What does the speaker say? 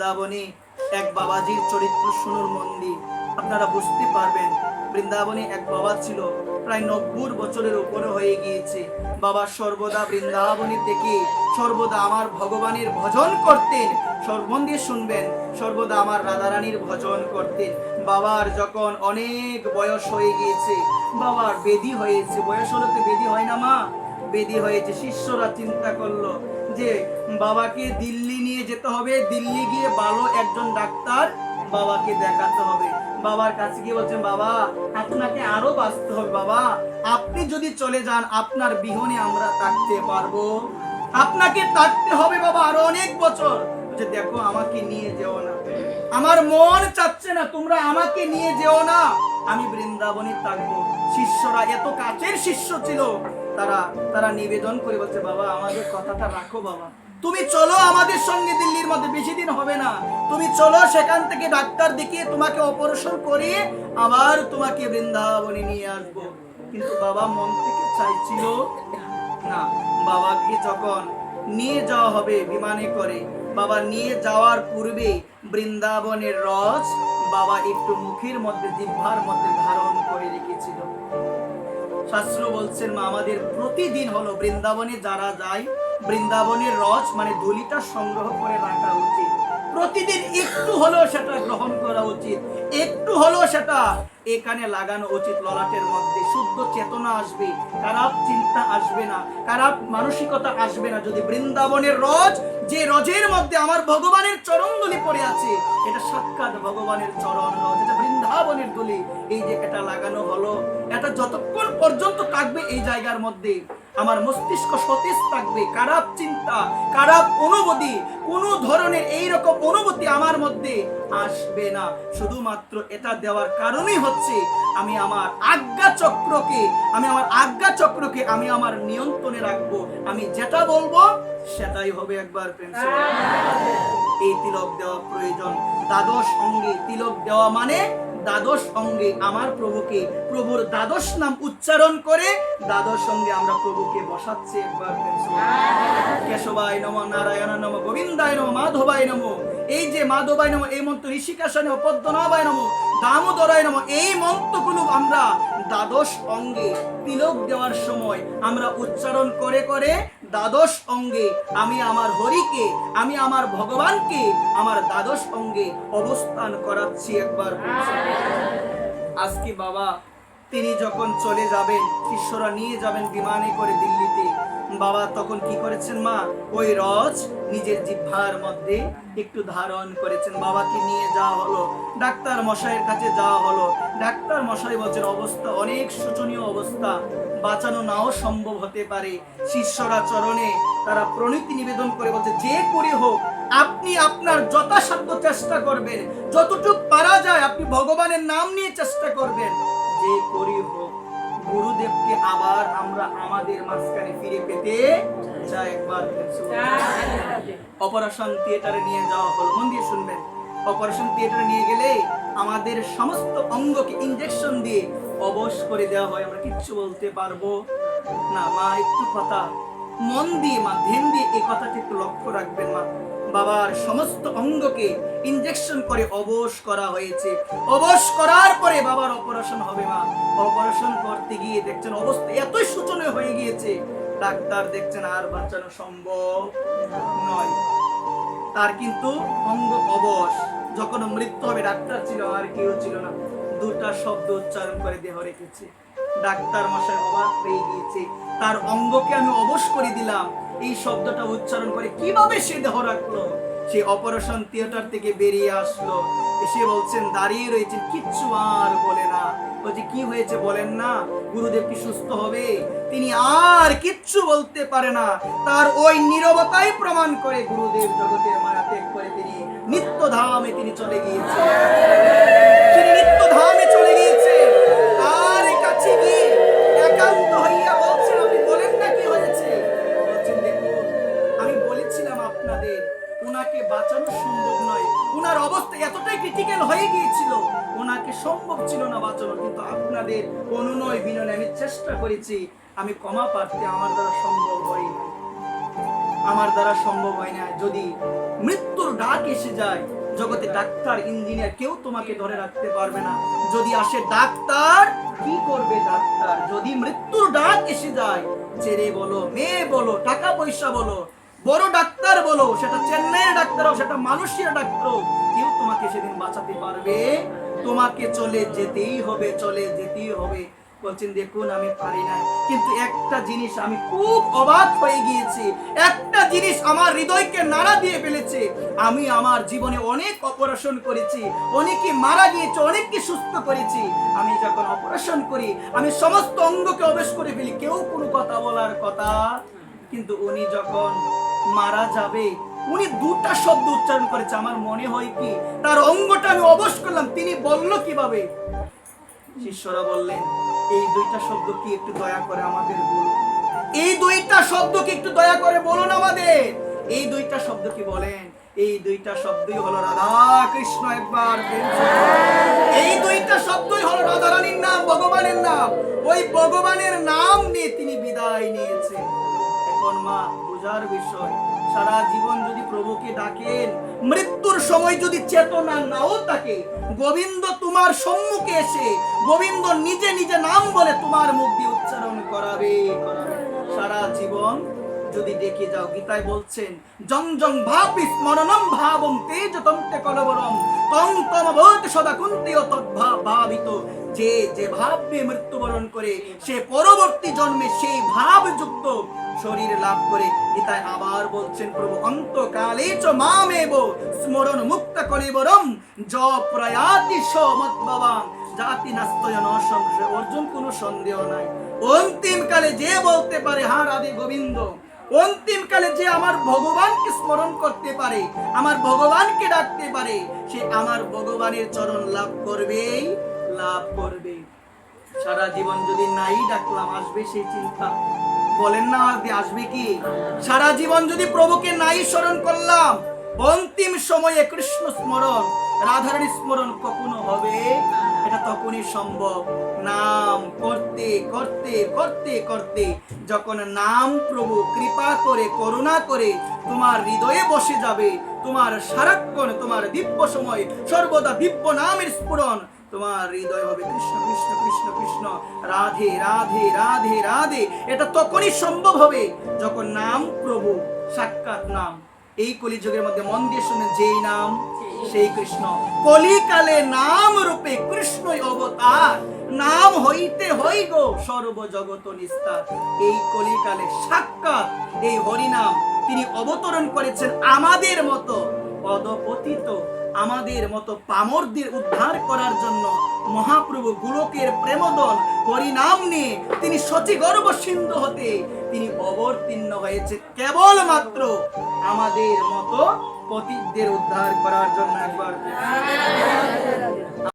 বৃন্দাবনে এক বাবাজির চরিত্র শুনুন মন দিয়ে, আপনারা বুঝতে পারবেন। বৃন্দাবনে এক বাবা ছিল, প্রায় 90 বছরের উপরে হয়ে গিয়েছে। বাবা সর্বদা বৃন্দাবনে থেকে সর্বদা আমার ভগবানের ভজন করতেন। মন দিয়ে শুনবেন, সর্বদা আমার রাধারানীর ভজন করতেন। বাবার যখন অনেক বয়স হয়ে গিয়েছে, বাবার বেদি হয়েছে, বয়স হলে তো বেদি হয় না মা, বেদি হয়েছে। শিষ্যরা চিন্তা করলো যে বাবাকে দিল্লি নিয়ে যেতে হবে, দিল্লি গিয়ে ভালো একজন ডাক্তার বাবাকে দেখাতে হবে। বাবার কাছে গিয়ে বলছেন, বাবা আপনাকে আরো বাঁচতে হবে, বাবা আপনি যদি চলে যান আপনার বিহনে আমরা থাকতে পারবো, আপনাকে থাকতে হবে বাবা আরো অনেক বছর। যে দেখো আমাকে নিয়ে যেও না, আমার মন চাচ্ছে না, তোমরা আমাকে নিয়ে যেও না, আমি বৃন্দাবনে থাকবো। শিষ্যরা এত কাছের শিষ্য ছিল, তারা নিবেদন করে বলছে, বাবা আমাদের কথাটা রাখো, বাবা তুমি চলো আমাদের সঙ্গে দিল্লির মধ্যে, বেশি দিন হবে না, তুমি চলো, সেখান থেকে ডাক্তার দেখিয়ে তোমাকে অপারেশন করিয়ে আবার তোমাকে বৃন্দাবনে নিয়ে আসবো। কিন্তু বাবা মন থেকে চাইছিল না। বাবাকে যখন নিয়ে যাওয়া হবে বিমানে করে, বাবা নিয়ে যাওয়ার পূর্বে বৃন্দাবনের রস বাবা একটু মুখের মধ্যে, জিহ্বার মধ্যে ধারণ করে রেখেছিল। শাস্ত্র বলছেন মা আমাদের প্রতিদিন হলো বৃন্দাবনে যারা যায়, বৃন্দাবনের রস মানে ধুলিটা সংগ্রহ করে রাখা উচিত। প্রতিদিন একটু হলেও সেটা গ্রহণ করা উচিত, একটু হলেও সেটা এখানে লাগানো উচিত। ললাটের মধ্যে শুদ্ধ চেতনা আসবে, খারাপ চিন্তা আসবে না, খারাপ মানসিকতা আসবে না। যদি বৃন্দাবনের রস, যে রজের মধ্যে আমার ভগবানের চরণ ধুলি পড়ে আছে, এটা সাক্ষাৎ ভগবানের চরণ রজ, এটা বৃন্দাবনের ধুলি, এই যে এটা লাগানো হলো, এটা যতক্ষণ পর্যন্ত থাকবে এই জায়গার মধ্যে আমার মস্তিষ্ক সতেজ থাকবে, খারাপ চিন্তা, খারাপ অনুভূতি, কোন ধরনের এইরকম অনুভূতি আমার মধ্যে আসবে না। শুধুমাত্র এটা দেওয়ার কারণই হচ্ছে আমি আমার আজ্ঞা চক্রকে আমি আমার নিয়ন্ত্রণে রাখবো। আমি যেটা বলবো সেটাই হবে। একবার প্রেম এই তিলক দেওয়া প্রয়োজন। দ্বাদশ অঙ্গে তিলক দেওয়া মানে দ্বাদশ অঙ্গে আমার প্রভুকে, প্রভুর দ্বাদশ নাম উচ্চারণ করে দ্বাদশ অঙ্গে আমরা প্রভুকে বসাচ্ছি। একবার কেশবায় নম, নারায়ণ নম, গোবিন্দায় নম, মাধবায় নম। এই যে মাধবায় নম এই মন্ত্র, ঋষিকেশায় নম, পদ্মনাভায় নম, দামোদরায় নম, এই মন্ত্রগুলো আমরা দ্বাদশ অঙ্গে তিলক দেওয়ার সময় আমরা উচ্চারণ করে করে দ্বাদশ অঙ্গে আমি আমার হরিকে, আমি আমার ভগবানকে আমার দ্বাদশ অঙ্গে অবস্থান করাচ্ছি। একবার আজকে বাবা তিনি যখন চলে যাবেন, শিষ্যরা নিয়ে যাবেন বিমানে করে দিল্লিতে, বাবা তখন কি করেছেন মা, ওই রস নিজের জিহ্বার মধ্যে একটু ধারণ করেছেন। বাবাকে নিয়ে যাওয়া হলো, ডাক্তার মশাইয়ের কাছে যাওয়া হলো। ডাক্তার মশাই বলছেন অবস্থা অনেক শোচনীয় অবস্থা, বাঁচানো নাও সম্ভব হতে পারে। শিষ্যরা চরণে তারা প্রণতি নিবেদন করে বলছে, যে করে হোক আপনি আপনার যথাসাধ্য চেষ্টা করবেন, যতটুকু পারা যায় আপনি ভগবানের নাম নিয়ে চেষ্টা করবেন, যে করি হোক গুরুদেবকে আবার আমরা আমাদের মাঝখানে ফিরে পেতে চাই। একবার অপারেশন থিয়েটারে নিয়ে যাওয়া হলো, মন দিয়ে শুনবেন। অপারেশন থিয়েটারে নিয়ে গেলে আমাদের সমস্ত অঙ্গকে ইনজেকশন দিয়ে অবশ করে দেওয়া হয়, আমরা কিচ্ছু বলতে পারবো না। মা একটু কথা মন দিয়ে, মা ধ্যান দিয়ে এই কথাটি একটু লক্ষ্য রাখবেন মা। বাবার সমস্ত অঙ্গকে ইনজেকশন করে অবশ করা হয়েছে। অবশ করার পরে বাবার অপারেশন হবে মা। অপারেশন করতে গিয়ে দেখছেন অবস্থা এতই শোচনীয় হয়ে গিয়েছে, ডাক্তার দেখছেন আর বাঁচানো সম্ভব নয়। তার কিন্তু অঙ্গ অবশ, যখন মৃত্যু হবে ডাক্তার ছিল আর কেউ ছিল না, দুটা শব্দ উচ্চারণ করে দেহ রেখেছে। ডাক্তার মশাই অবাক হয়ে গিয়েছে, তার অঙ্গকে আমি অবশ করে দিলাম, এই শব্দটা উচ্চারণ করে কিভাবে সে দেহ রাখলো। সে অপারেশন থিয়েটার থেকে বেরিয়ে আসলো, এসে বলছেন, দাঁড়িয়ে রয়েছেন, কিচ্ছু আর বলে না। বলছে কি হয়েছে বলেন না, গুরুদেব কি সুস্থ হবে? তিনি আর কিচ্ছু বলতে পারে না, তার ওই নীরবতাই প্রমাণ করে গুরুদেব জগতের মায়া ত্যাগ করে তিনি নিত্য ধামে তিনি চলে গিয়েছেন। তিনি নিত্য ধামে চলে গিয়েছেন। আর কাছে গিয়ে একান্ত হইয়া বলছেন, আপনি বলেন না কি হয়েছে? বলছেন, দেখুন আমি বলেছিলাম আপনাদের ওনাকে বাঁচানো সম্ভব নয়, ওনার অবস্থা এতটাই ক্রিটিক্যাল হয়ে গিয়েছিল, ওনাকে সম্ভব ছিল না বাঁচানো, কিন্তু আপনাদের অনুনয় বিনয় আমি চেষ্টা করেছি, আমি ক্ষমা প্রার্থী, আমার দ্বারা সম্ভব হয় না। যদি মৃত্যুর ডাক এসে যায়, জগতে ডাক্তার ইঞ্জিনিয়ার কেউ তোমাকে ধরে রাখতে পারবে না। যদি আসে ডাক্তার, কি করবে ডাক্তার? যদি মৃত্যুর ডাক এসে যায়, ছেলে বলো, মেয়ে বলো, টাকা পয়সা বলো, বড় ডাক্তার বলো, সেটা চেন্নাইয়ের ডাক্তার হোক, সেটা মালয়েশিয়ার ডাক্তার হোক, কেউ তোমাকে সেদিন বাঁচাতে পারবে? তোমাকে চলে যেতেই হবে, চলে যেতেই হবে। বলছেন দেখুন আমি পারি না, কিন্তু একটা জিনিস আমি খুব অবাক হয়ে গিয়েছি, একটা জিনিস আমার হৃদয়কে নাড়া দিয়ে ফেলেছে। আমি আমার জীবনে অনেক অপারেশন করেছি, অনেকে মারা গিয়েছে, অনেককে সুস্থ করেছি। আমি যখন অপারেশন করি, আমি সমস্ত অঙ্গকে অবেশ করে ফেলি, কেউ কোনো কথা বলার কথা। কিন্তু উনি যখন মারা যাবে, উনি দুটা শব্দ উচ্চারণ করেছে, আমার মনে হয় কি তার অঙ্গটা আমি অবশ করলাম। তিনি বলল কিভাবে? শিষ্যরা বললেন, এই দুইটা শব্দ কি একটু দয়া করে আমাদের বলুন, এই দুইটা শব্দ কি একটু দয়া করে বলুন আমাদের। এই দুইটা শব্দ কি বলেন? এই দুইটা শব্দই হলো রাধা কৃষ্ণ। একবার এই দুইটা শব্দই হলো রাধা রানীর নাম, ভগবানের নাম। ওই ভগবানের নাম নিয়ে তিনি বিদায় নিয়েছেন। এখন মা বোঝার বিষয়, সারা জীবন যদি প্রভুকে ডাকেন, মৃত্যুর সময় যদি চেতনা নাও থাকে, গোবিন্দ তোমার সম্মুখে এসে গোবিন্দ নিজে নিজে নাম বলে তোমার মুখ দিয়ে উচ্চারণ করাবে। সারা জীবন যদি ডেকে যাও, গীতায় বলছেন জং জং ভাবি স্মরণম ভাবম তেজতম তে কলবরম তং তম ভূত সদা কুন্তিও তদ্ভাবিত। যে যে ভাব নিয়ে মৃত্যুবরণ করে, সে পরবর্তী জন্মে সেই ভাবযুক্ত শরীর লাভ করে। গীতায় আবার বলছেন প্রভু অন্তকালে চ মামেব স্মরণ মুক্ত কলিবরম য প্রয়াতি সমদ্ভবাং জাতি নাস্তয় ন সংশয়। অর্জুন, কোনো সন্দেহ নাই, অন্তিম কালে যে বলতে পারে হা রাধে গোবিন্দ, অন্তিম কালে যে আমার ভগবানকে স্মরণ করতে পারে, আমার ভগবানকে ডাকতে পারে, সে আমার ভগবানের চরণ লাভ করবেই, লাভ করবে। সারা জীবন যদি নাই ডাকলাম, আসবে সেই চিন্তা? বলেন না আসবে কি? সারা জীবন যদি প্রভুকে নাই স্মরণ করলাম, অন্তিম সময়ে কৃষ্ণ স্মরণ, রাধারানী স্মরণ কখনো হবে? এটা তখনই সম্ভব নাম করতে করতে করতে করতে। যখন নাম প্রভু কৃপা করে, করুণা করে তোমার হৃদয়ে বসে যাবে, তোমার সারাক্ষণ তোমার দিব্য সময় সর্বদা দিব্য নামের স্ফুরণ, তোমার হৃদয় হবে কৃষ্ণ কৃষ্ণ কৃষ্ণ কৃষ্ণ রাধে রাধে রাধে রাধে। এটা তখনই সম্ভব হবে যখন নাম প্রভু, সাক্ষাৎ নাম। এই কলিযুগের মধ্যে মন দিয়ে শুনে, যেই নাম সেই কৃষ্ণ। কলিকালে নাম রূপে কৃষ্ণই অবতার, নাম হইতে হই গো সর্বজগত নিস্তার। এই কলিকালে সাক্ষাৎ এই হরিনাম তিনি অবতরণ করেছেন আমাদের মতো পদপতিত, আমাদের মতো পামরদের উদ্ধার করার জন্য। মহাপ্রভু গোলকের প্রেমদন হরিনাম নিয়ে তিনি শচীগর্ভ সিন্ধু হতে তিনি অবতীর্ণ হয়েছে কেবলমাত্র আমাদের মতো পতিতদের উদ্ধার করার জন্য। একবার